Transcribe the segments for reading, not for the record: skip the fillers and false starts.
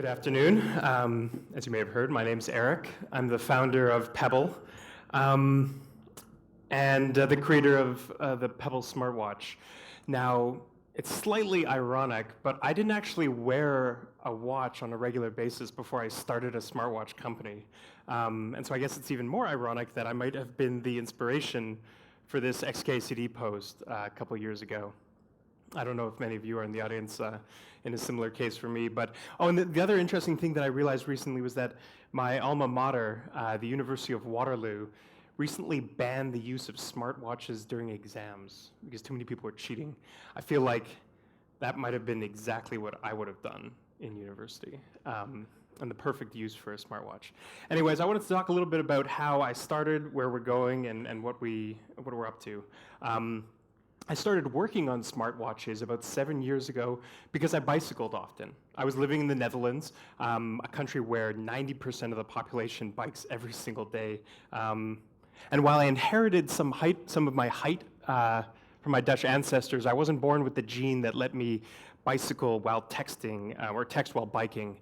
Good afternoon. As you may have heard, my name's Eric. I'm the founder of Pebble and the creator of the Pebble smartwatch. Now, it's slightly ironic, but I didn't actually wear a watch on a regular basis before I started a smartwatch company. And so I guess it's even more ironic that I might have been the inspiration for this XKCD post a couple years ago. I don't know if many of you are in the audience in a similar case for me, but and the other interesting thing that I realized recently was that my alma mater, the University of Waterloo, recently banned the use of smartwatches during exams because too many people were cheating. I feel like that might have been exactly what I would have done in university, and the perfect use for a smartwatch. Anyways, I wanted to talk a little bit about how I started, where we're going, and what we're up to. I started working on smartwatches about 7 years ago because I bicycled often. I was living in the Netherlands, a country where 90% of the population bikes every single day. And while I inherited some of my height from my Dutch ancestors, I wasn't born with the gene that let me bicycle while texting or text while biking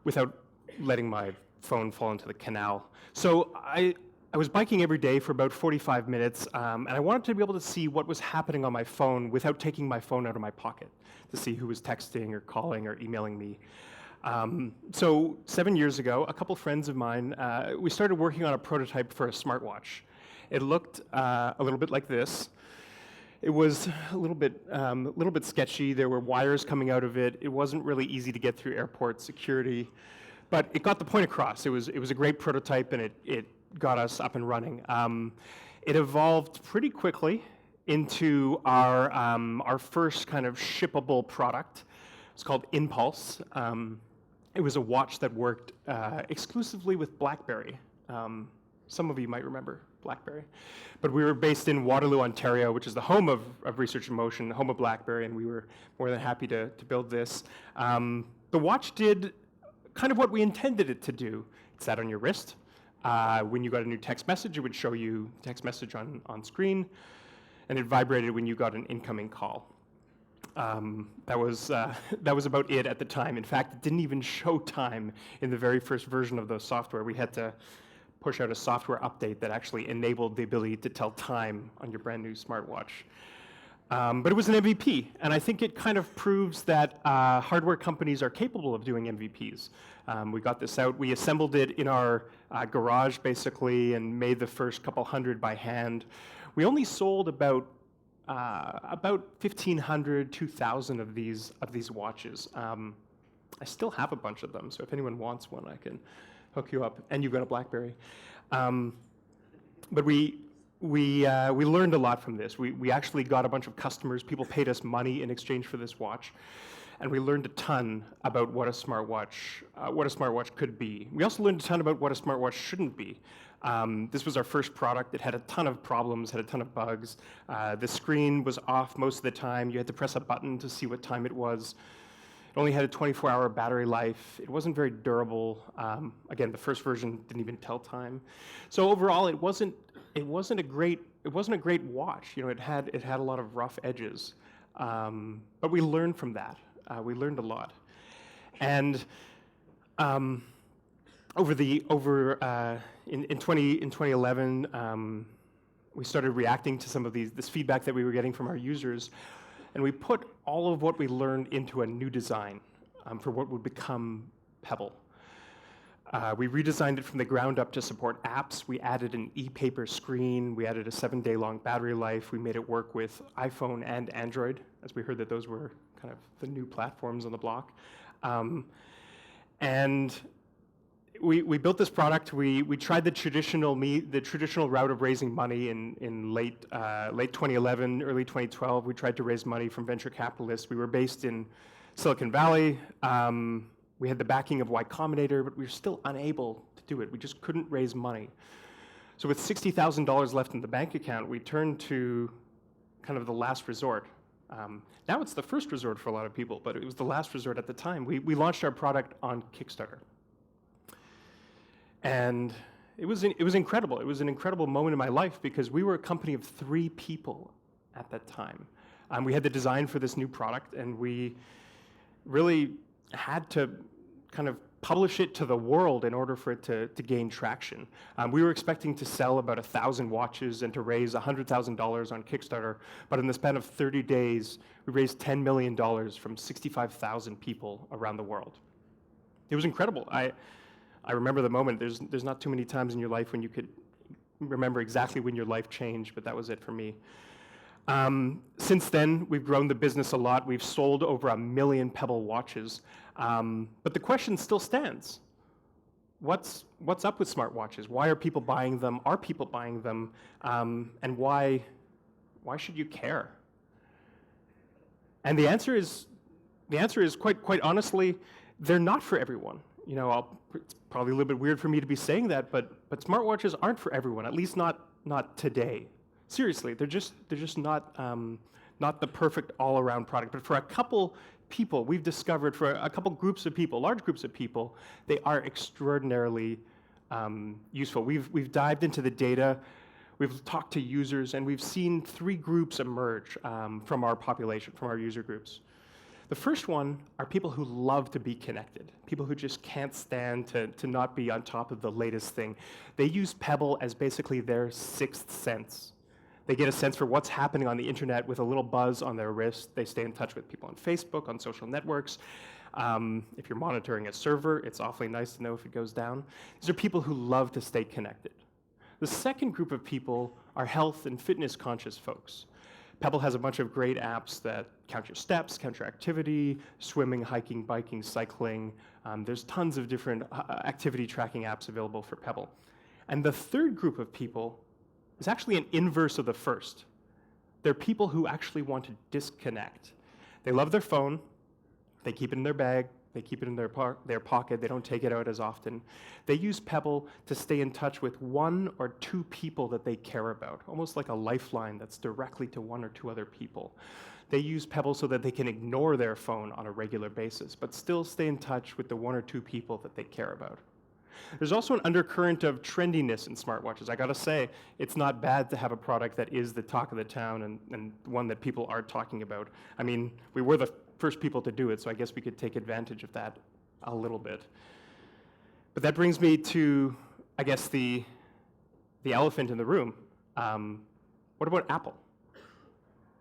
without letting my phone fall into the canal. So I was biking every day for about 45 minutes, and I wanted to be able to see what was happening on my phone without taking my phone out of my pocket to see who was texting or calling or emailing me. So 7 years ago, a couple friends of mine, we started working on a prototype for a smartwatch. It looked a little bit like this. It was a little bit sketchy. There were wires coming out of it. It wasn't really easy to get through airport security, but it got the point across. It was a great prototype, and it got us up and running. It evolved pretty quickly into our first kind of shippable product. It's called Impulse. It was a watch that worked exclusively with BlackBerry. Some of you might remember BlackBerry. But we were based in Waterloo, Ontario, which is the home of Research in Motion, the home of BlackBerry, and we were more than happy to build this. The watch did kind of what we intended it to do. It sat on your wrist. When you got a new text message, it would show you text message on screen, and it vibrated when you got an incoming call. That was about it at the time. In fact, it didn't even show time in the very first version of the software. We had to push out a software update that actually enabled the ability to tell time on your brand new smartwatch. But it was an MVP, and I think it kind of proves that hardware companies are capable of doing MVPs. We got this out. We assembled it in our garage, basically, and made the first couple hundred by hand. We only sold about 1,500, 2,000 of these watches. I still have a bunch of them, so if anyone wants one, I can hook you up. And you've got a BlackBerry. But we learned a lot from this. We actually got a bunch of customers. People paid us money in exchange for this watch, and we learned a ton about what a smartwatch could be. We also learned a ton about what a smartwatch shouldn't be. This was our first product. It had a ton of problems, had a ton of bugs. The screen was off most of the time. You had to press a button to see what time it was. It only had a 24-hour battery life. It wasn't very durable. Again, the first version didn't even tell time. So overall, it wasn't a great watch. You know, it had a lot of rough edges. But we learned from that. We learned a lot. And in 2011, we started reacting to some of this feedback that we were getting from our users, and we put all of what we learned into a new design for what would become Pebble. We redesigned it from the ground up to support apps. We added an e-paper screen. We added a 7-day-long battery life. We made it work with iPhone and Android, as we heard that those were kind of the new platforms on the block. And we built this product. We tried the traditional route of raising money in late 2011, early 2012. We tried to raise money from venture capitalists. We were based in Silicon Valley. We had the backing of Y Combinator, but we were still unable to do it. We just couldn't raise money. So with $60,000 left in the bank account, we turned to kind of the last resort. Now it's the first resort for a lot of people, but it was the last resort at the time. We launched our product on Kickstarter. And it was incredible. It was an incredible moment in my life because we were a company of 3 people at that time. We had the design for this new product, and we really had to kind of publish it to the world in order for it to gain traction. We were expecting to sell about 1,000 watches and to raise $100,000 on Kickstarter, but in the span of 30 days, we raised $10 million from 65,000 people around the world. It was incredible. I remember the moment. There's not too many times in your life when you could remember exactly when your life changed, but that was it for me. Since then, we've grown the business a lot. We've sold over 1 million Pebble watches. But the question still stands. What's up with smartwatches? Why are people buying them? Are people buying them? And why should you care? And the answer is quite honestly, they're not for everyone. You know, it's probably a little bit weird for me to be saying that, but smartwatches aren't for everyone, at least not today. Seriously, they're just not the perfect all-around product. But for a couple people, we've discovered, for a couple groups of people, large groups of people, they are extraordinarily useful. We've dived into the data, we've talked to users, and we've seen 3 groups emerge from our population, from our user groups. The first one are people who love to be connected, people who just can't stand to not be on top of the latest thing. They use Pebble as basically their 6th sense. They get a sense for what's happening on the internet with a little buzz on their wrist. They stay in touch with people on Facebook, on social networks. If you're monitoring a server, it's awfully nice to know if it goes down. These are people who love to stay connected. The second group of people are health and fitness conscious folks. Pebble has a bunch of great apps that count your steps, count your activity, swimming, hiking, biking, cycling. There's tons of different activity tracking apps available for Pebble. And the third group of people is actually an inverse of the first. They're people who actually want to disconnect. They love their phone, they keep it in their bag, they keep it in their pocket, they don't take it out as often. They use Pebble to stay in touch with 1 or 2 people that they care about, almost like a lifeline that's directly to 1 or 2 other people. They use Pebble so that they can ignore their phone on a regular basis, but still stay in touch with the 1 or 2 people that they care about. There's also an undercurrent of trendiness in smartwatches. I gotta say, it's not bad to have a product that is the talk of the town and one that people are talking about. I mean, we were the first people to do it, so I guess we could take advantage of that a little bit. But that brings me to, I guess, the elephant in the room. What about Apple?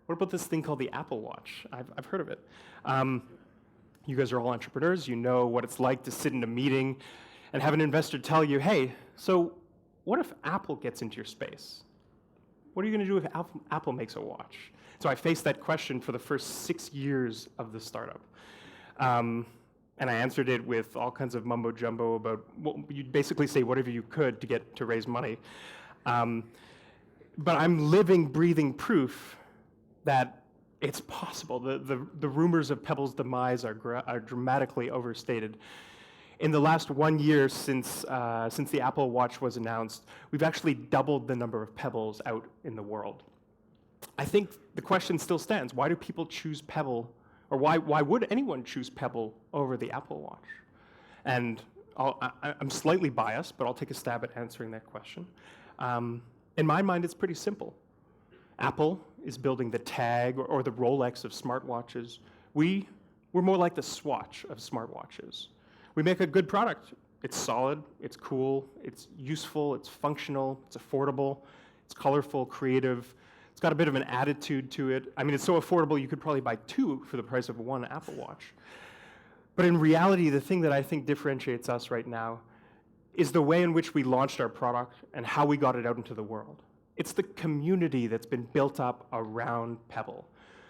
What about this thing called the Apple Watch? I've heard of it. You guys are all entrepreneurs. You know what it's like to sit in a meeting and have an investor tell you, hey, so what if Apple gets into your space? What are you going to do if Apple makes a watch? So I faced that question for the first 6 years of the startup. And I answered it with all kinds of mumbo jumbo about, well, you'd basically say whatever you could to raise money. But I'm living, breathing proof that it's possible. The rumors of Pebble's demise are dramatically overstated. In the last 1 year since the Apple Watch was announced, we've actually doubled the number of Pebbles out in the world. I think the question still stands. Why do people choose Pebble, or why would anyone choose Pebble over the Apple Watch? And I'm slightly biased, but I'll take a stab at answering that question. In my mind, it's pretty simple. Apple is building the Tag or the Rolex of smartwatches. We're more like the Swatch of smartwatches. We make a good product. It's solid, it's cool, it's useful, it's functional, it's affordable, it's colorful, creative. It's got a bit of an attitude to it. I mean, it's so affordable you could probably buy 2 for the price of 1 Apple Watch. But in reality, the thing that I think differentiates us right now is the way in which we launched our product and how we got it out into the world. It's the community that's been built up around Pebble.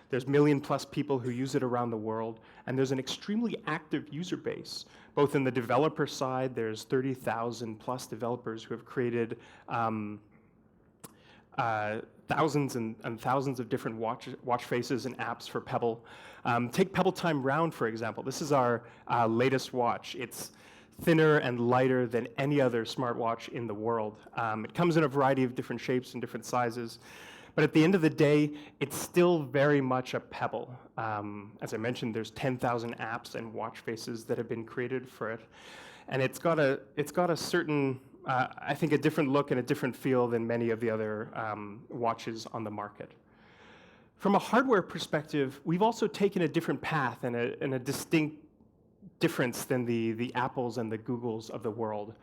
There's 1 million+ people who use it around the world, and there's an extremely active user base. Both in the developer side, there's 30,000+ developers who have created thousands and thousands of different watch faces and apps for Pebble. Take Pebble Time Round, for example. This is our latest watch. It's thinner and lighter than any other smartwatch in the world. It comes in a variety of different shapes and different sizes. But at the end of the day, it's still very much a Pebble. As I mentioned, there's 10,000 apps and watch faces that have been created for it. And it's got a certain, I think, a different look and a different feel than many of the other watches on the market. From a hardware perspective, we've also taken a different path and a distinct difference than the Apples and the Googles of the world,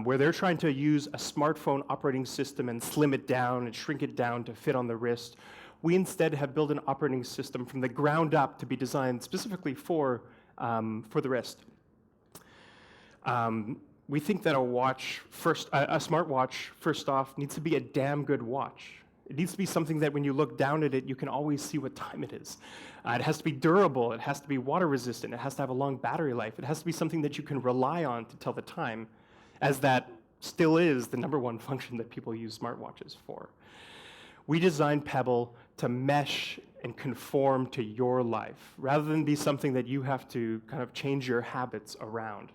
where they're trying to use a smartphone operating system and slim it down and shrink it down to fit on the wrist. We instead have built an operating system from the ground up to be designed specifically for the wrist. We think that a smartwatch, first off, needs to be a damn good watch. It needs to be something that when you look down at it, you can always see what time it is. It has to be durable, it has to be water resistant, it has to have a long battery life, it has to be something that you can rely on to tell the time, as that still is the #1 function that people use smartwatches for. We designed Pebble to mesh and conform to your life, rather than be something that you have to kind of change your habits around.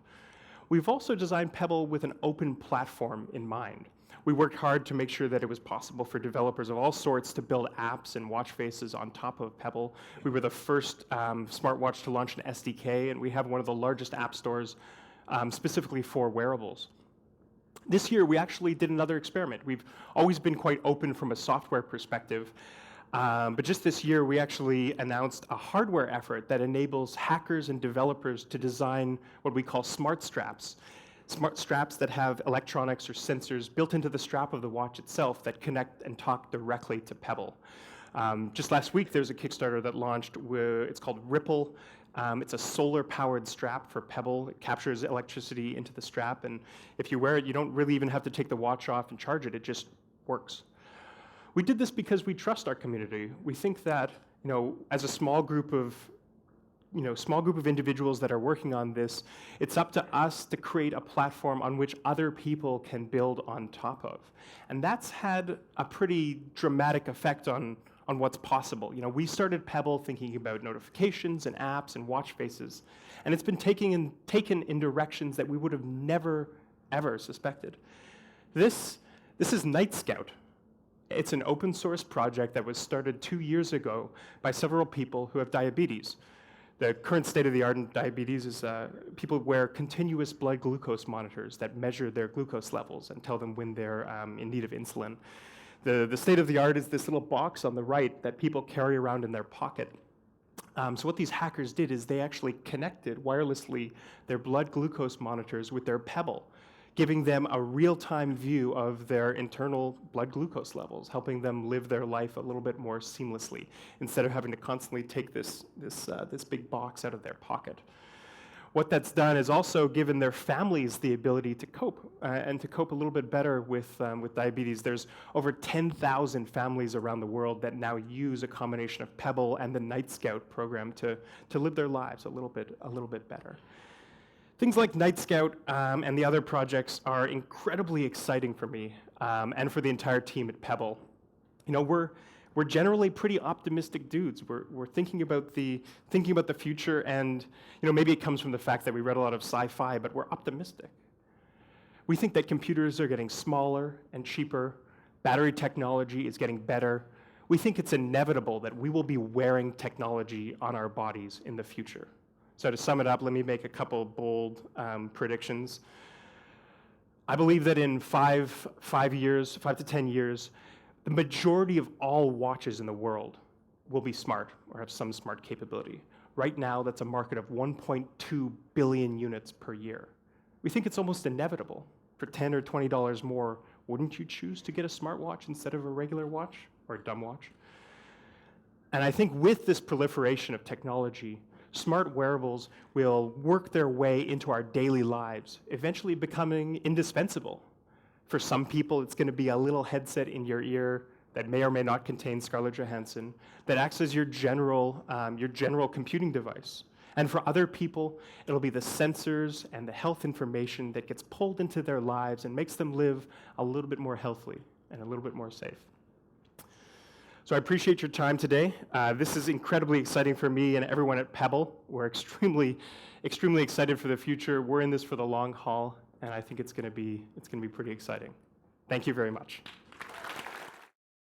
We've also designed Pebble with an open platform in mind. We worked hard to make sure that it was possible for developers of all sorts to build apps and watch faces on top of Pebble. We were the first smartwatch to launch an SDK, and we have one of the largest app stores specifically for wearables. This year, we actually did another experiment. We've always been quite open from a software perspective, but just this year, we actually announced a hardware effort that enables hackers and developers to design what we call smart straps. Smart straps that have electronics or sensors built into the strap of the watch itself that connect and talk directly to Pebble. Just last week, there's a Kickstarter that launched. It's called Ripple. It's a solar-powered strap for Pebble. It captures electricity into the strap, and if you wear it, you don't really even have to take the watch off and charge it. It just works. We did this because we trust our community. We think that, as a small group of individuals that are working on this, it's up to us to create a platform on which other people can build on top of. And that's had a pretty dramatic effect on what's possible. We started Pebble thinking about notifications and apps and watch faces, and it's been taken in directions that we would have never, ever suspected. This is Night Scout. It's an open source project that was started 2 years ago by several people who have diabetes. The current state of the art in diabetes is people wear continuous blood glucose monitors that measure their glucose levels and tell them when they're in need of insulin. The state of the art is this little box on the right that people carry around in their pocket. So what these hackers did is they actually connected wirelessly their blood glucose monitors with their Pebble, giving them a real-time view of their internal blood glucose levels, helping them live their life a little bit more seamlessly, instead of having to constantly take this big box out of their pocket. What that's done is also given their families the ability to cope, and to cope a little bit better with diabetes. There's over 10,000 families around the world that now use a combination of Pebble and the Night Scout program to live their lives a little bit better. Things like Night Scout and the other projects are incredibly exciting for me and for the entire team at Pebble. We're generally pretty optimistic dudes. We're thinking about the future, and maybe it comes from the fact that we read a lot of sci-fi, but we're optimistic. We think that computers are getting smaller and cheaper. Battery technology is getting better. We think it's inevitable that we will be wearing technology on our bodies in the future. So to sum it up, let me make a couple bold predictions. I believe that in 5 to 10 years, the majority of all watches in the world will be smart or have some smart capability. Right now, that's a market of 1.2 billion units per year. We think it's almost inevitable. For $10 or $20 more, wouldn't you choose to get a smartwatch instead of a regular watch or a dumb watch? And I think with this proliferation of technology, smart wearables will work their way into our daily lives, eventually becoming indispensable. For some people, it's going to be a little headset in your ear that may or may not contain Scarlett Johansson, that acts as your general computing device. And for other people, it'll be the sensors and the health information that gets pulled into their lives and makes them live a little bit more healthily and a little bit more safe. So I appreciate your time today. This is incredibly exciting for me and everyone at Pebble. We're extremely excited for the future. We're in this for the long haul, and I think it's going to be pretty exciting. Thank you very much.